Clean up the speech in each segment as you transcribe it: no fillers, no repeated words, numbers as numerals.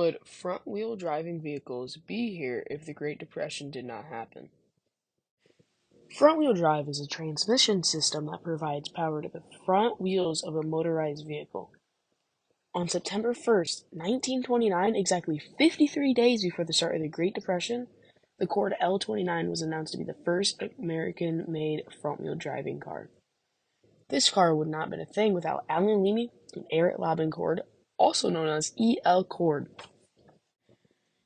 Would front-wheel driving vehicles be here if the Great Depression did not happen? Front-wheel drive is a transmission system that provides power to the front wheels of a motorized vehicle. On September 1st, 1929, exactly 53 days before the start of the Great Depression, the Cord L29 was announced to be the first American-made front-wheel driving car. This car would not have been a thing without Alan Leamy and Eric Laban Cord, also known as E.L. Cord.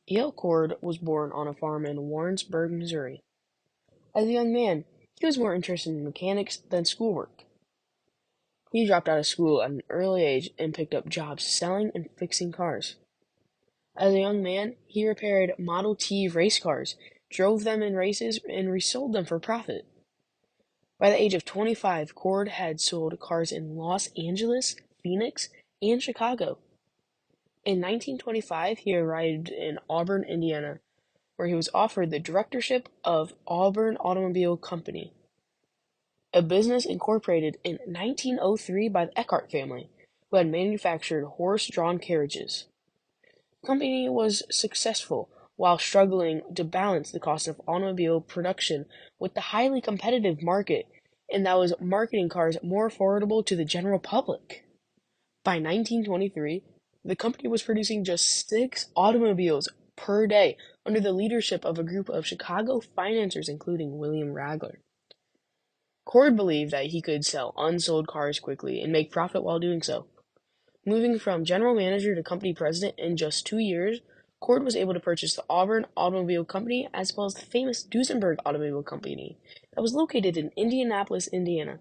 E.L. Cord was born on a farm in Warrensburg, Missouri. As a young man, he was more interested in mechanics than schoolwork. He dropped out of school at an early age and picked up jobs selling and fixing cars. As a young man, he repaired Model T race cars, drove them in races, and resold them for profit. By the age of 25, Cord had sold cars in Los Angeles, Phoenix, and Chicago. In 1925, he arrived in Auburn, Indiana, where he was offered the directorship of Auburn Automobile Company, a business incorporated in 1903 by the Eckhart family, who had manufactured horse-drawn carriages. The company was successful while struggling to balance the cost of automobile production with the highly competitive market, and that was marketing cars more affordable to the general public. By 1923, the company was producing just 6 automobiles per day under the leadership of a group of Chicago financiers, including William Ragler. Cord believed that he could sell unsold cars quickly and make profit while doing so. Moving from general manager to company president in just 2 years, Cord was able to purchase the Auburn Automobile Company as well as the famous Duesenberg Automobile Company that was located in Indianapolis, Indiana.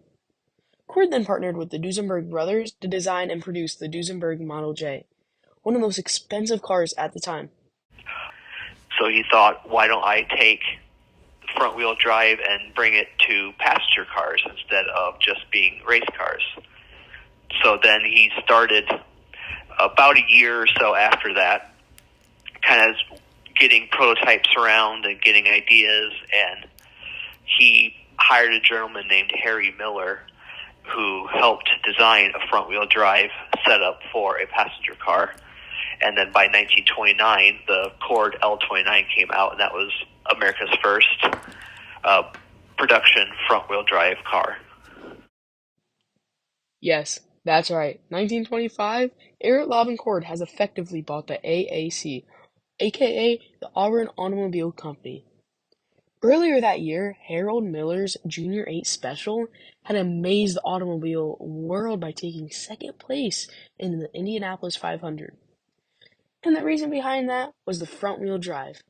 Cord then partnered with the Duesenberg brothers to design and produce the Duesenberg Model J, one of the most expensive cars at the time. So he thought, why don't I take front-wheel drive and bring it to passenger cars instead of just being race cars? So then he started, about a year or so after that, kind of getting prototypes around and getting ideas, and he hired a gentleman named Harry Miller who helped design a front-wheel drive setup for a passenger car. And then by 1929, the Cord L29 came out, and that was America's first production front-wheel drive car. Yes, that's right. 1925, Eric Laban Cord has effectively bought the AAC, aka the Auburn Automobile Company. Earlier that year, Harold Miller's Junior 8 Special had amazed the automobile world by taking second place in the Indianapolis 500. And the reason behind that was the front-wheel drive.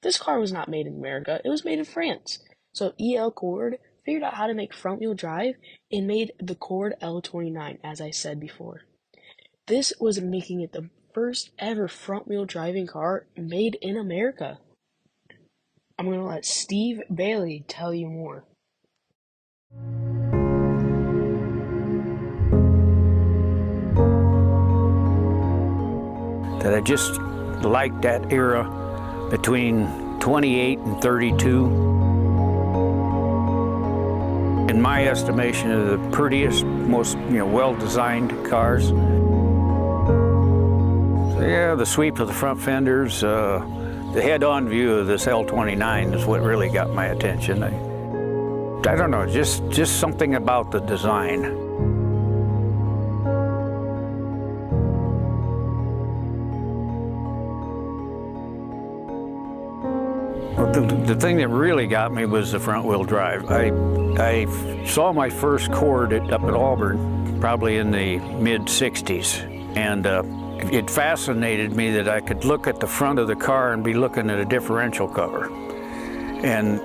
This car was not made in America, it was made in France. So E.L. Cord figured out how to make front-wheel drive and made the Cord L29, as I said before. This was making it the first ever front-wheel driving car made in America. I'm going to let Steve Bailey tell you more. That I just liked that era between 28 and 32. In my estimation, are the prettiest, most well-designed cars. So yeah, the sweep of the front fenders, the head-on view of this L29 is what really got my attention. I don't know, just something about the design. The thing that really got me was the front-wheel drive. I saw my first Cord up at Auburn probably in the mid-'60s, and it fascinated me that I could look at the front of the car and be looking at a differential cover. And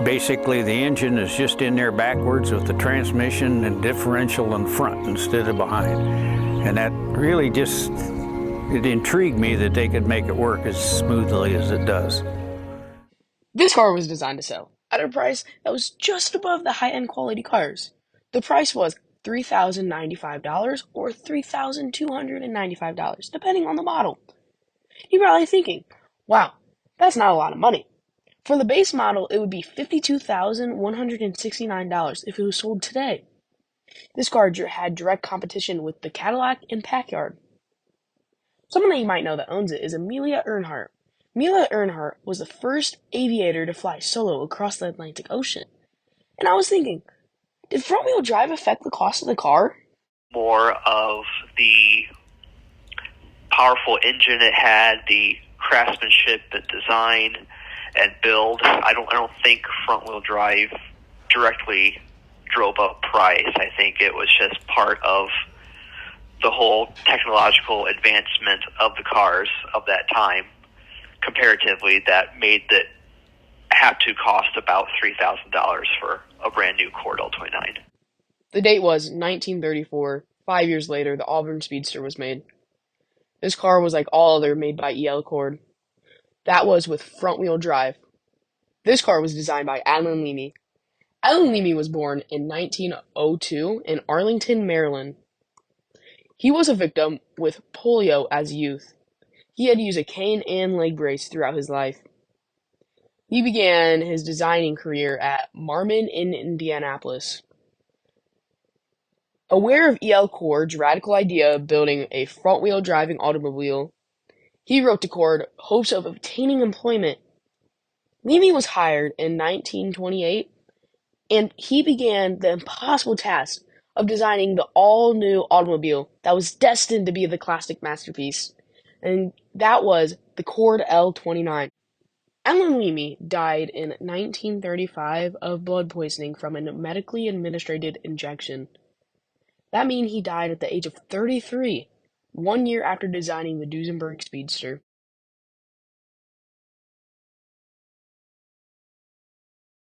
basically the engine is just in there backwards with the transmission and differential in front instead of behind. And that really it intrigued me that they could make it work as smoothly as it does. This car was designed to sell at a price that was just above the high-end quality cars. The price was $3,095 or $3,295, depending on the model. You're probably thinking, wow, that's not a lot of money. For the base model, it would be $52,169 if it was sold today. This car had direct competition with the Cadillac and Packard. Someone that you might know that owns it is Amelia Earhart. Amelia Earhart was the first aviator to fly solo across the Atlantic Ocean. And I was thinking, did front-wheel drive affect the cost of the car? More of the powerful engine it had, the craftsmanship, the design and build. I don't think front-wheel drive directly drove up price. I think it was just part of the whole technological advancement of the cars of that time, comparatively, that made it have to cost about $3,000 for a brand new Cord L29. The date was 1934. 5 years later, the Auburn Speedster was made. This car was like all other made by E.L. Cord. That was with front-wheel drive. This car was designed by Alan Leamy. Alan Leamy was born in 1902 in Arlington, Maryland. He was a victim with polio as a youth. He had to use a cane and leg brace throughout his life. He began his designing career at Marmon in Indianapolis. Aware of E.L. Cord's radical idea of building a front-wheel driving automobile, he wrote to Cord hopes of obtaining employment. Leamy was hired in 1928, and he began the impossible task of designing the all-new automobile that was destined to be the classic masterpiece, and that was the Cord L29. Alan Leamy died in 1935 of blood poisoning from a medically administered injection. That means he died at the age of 33, 1 year after designing the Duesenberg Speedster.